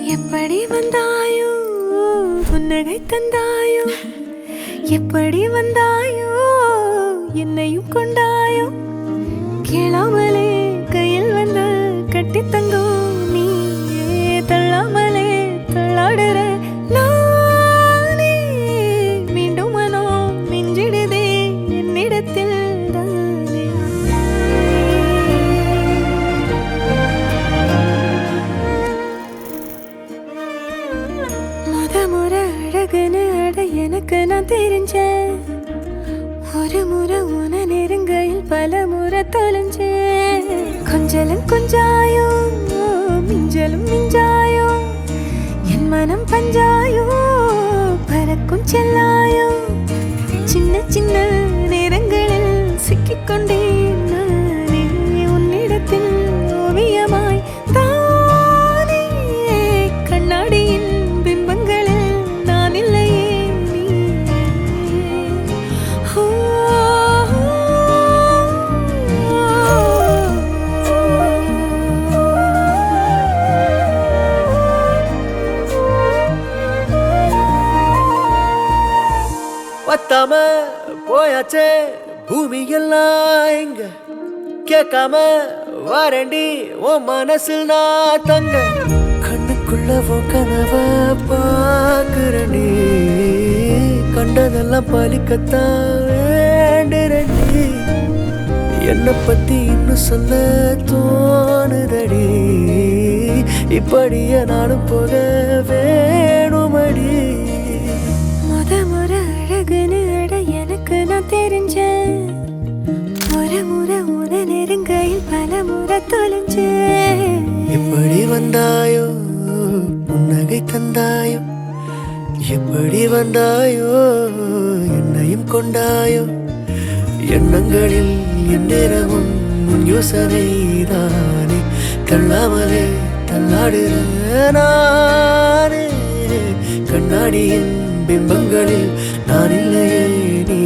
எப்படி வந்தாயோ புன்னகை தந்தாயோ எப்படி வந்தாயோ என்னையும் கொண்டாயோ கேளாமலே கையில் வந்து கட்டி தங்கோ நீ தள்ளாமலே தள்ளாடுற நானே மீண்டும் மனோ மிஞ்சிடுதே என்னிடத்தில் முறை அழகுன்னு அட எனக்கு நான் தெரிஞ்சேன் ஒரு முறை உன நெருங்கையில் பல முறை தொலைஞ்சேன் கொஞ்சலும் கொஞ்சாயோ மிஞ்சலும் மிஞ்சாயோ என் மனம் பஞ்சாயோ பறக்கும் செல்லாயோ சின்ன சின்ன நேரங்களில் சிக்கிக்கொண்டேன் நானே உன்னிடத்தில் ஓவியமாய் தானே கண்ணாடியின் பத்தாம போயாச்சே பூமி எல்லாம் இங்க கேட்காம வாரண்டி உன் மனசில் நான் தங்க கண்ணுக்குள்ள உன் கனவ பாக்குறண்டி கண்டதெல்லாம் பலிக்கத்தான் வேண்டுறண்டி என்னை பத்தி இன்னும் சொல்ல தோணுதடி இப்படியே நானும் போக வேணுமடி முறை அழகுன்னு அட எனக்கு நான் தெரிஞ்சேன் ஒரு முறை உன நெருங்கையில் பல முறை தொலைஞ்சேன் எப்படி வந்தாயோ புன்னகை தந்தாயோ எப்படி வந்தாயோ என்னையும் கொண்டாயோ எண்ணங்களில் எந்நேரமும் யோசனை தானே தள்ளாமலே தள்ளாடுற நானே கண்ணாடியின் பிம்பங்களில் நான் இல்லையே நீ